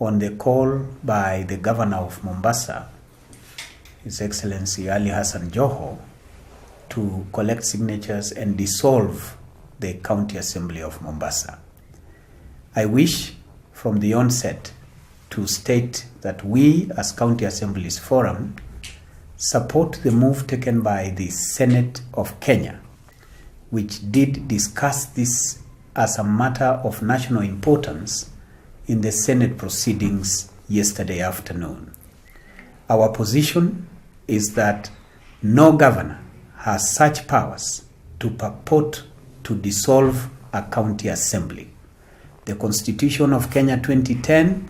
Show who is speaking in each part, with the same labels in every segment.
Speaker 1: on the call by the Governor of Mombasa, His Excellency HASSAN JOHO, to collect signatures and dissolve the County Assembly of Mombasa. I wish from the onset to state that we as County Assemblies Forum support the move taken by the Senate of Kenya, which did discuss this as a matter of national importance in the Senate proceedings yesterday afternoon. Our position is that no governor has such powers to purport to dissolve a county assembly. The Constitution of Kenya 2010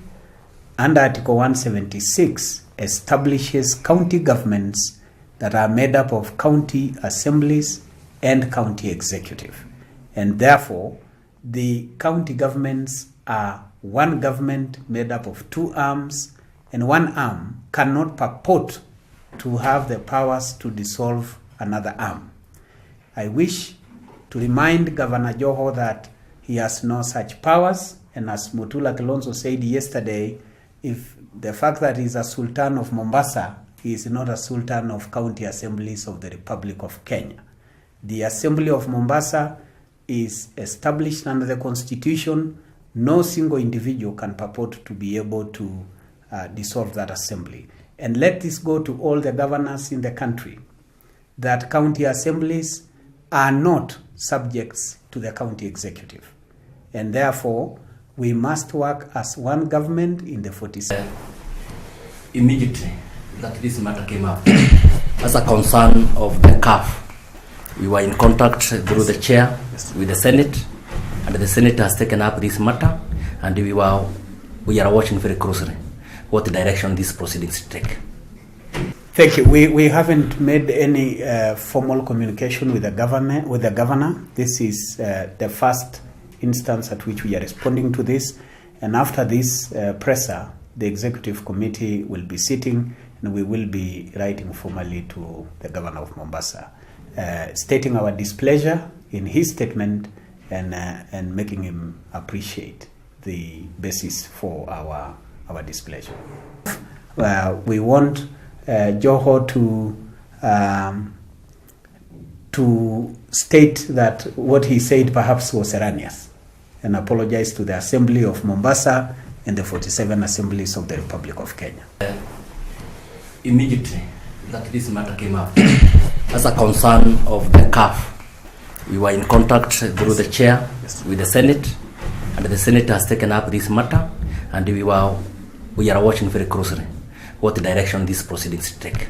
Speaker 1: and Article 176 establishes county governments that are made up of county assemblies and county executive. And therefore, the county governments are one government made up of two arms, and one arm cannot purport to have the powers to dissolve another arm. I wish to remind Governor Joho that he has no such powers, and as Mutula Kilonzo said yesterday, if the fact that he's a Sultan of Mombasa, he is not a Sultan of county assemblies of the Republic of Kenya. The Assembly of Mombasa is established under the Constitution. No single individual can purport to be able to dissolve that assembly. And let this go to all the governors in the country, that county assemblies are not subjects to the county executive. And therefore, we must work as one government in the 47.
Speaker 2: Immediately that this matter came up, as a concern of the CAF, we were in contact through the chair with the Senate, and the Senate has taken up this matter, and we are watching very closely what direction these proceedings take.
Speaker 1: Thank you. We haven't made any formal communication with the governor. This is the first instance at which we are responding to this, and after this presser, the executive committee will be sitting, and we will be writing formally to the governor of Mombasa, stating our displeasure in his statement and making him appreciate the basis for our displeasure. We want Joho to state that what he said perhaps was erroneous, and apologize to the Assembly of Mombasa and the 47 assemblies of the Republic of Kenya.
Speaker 2: Immediately that this matter came up, as a concern of the CAF, we were in contact through the chair with the Senate, and the Senate has taken up this matter, and we are watching very closely what direction these proceedings take.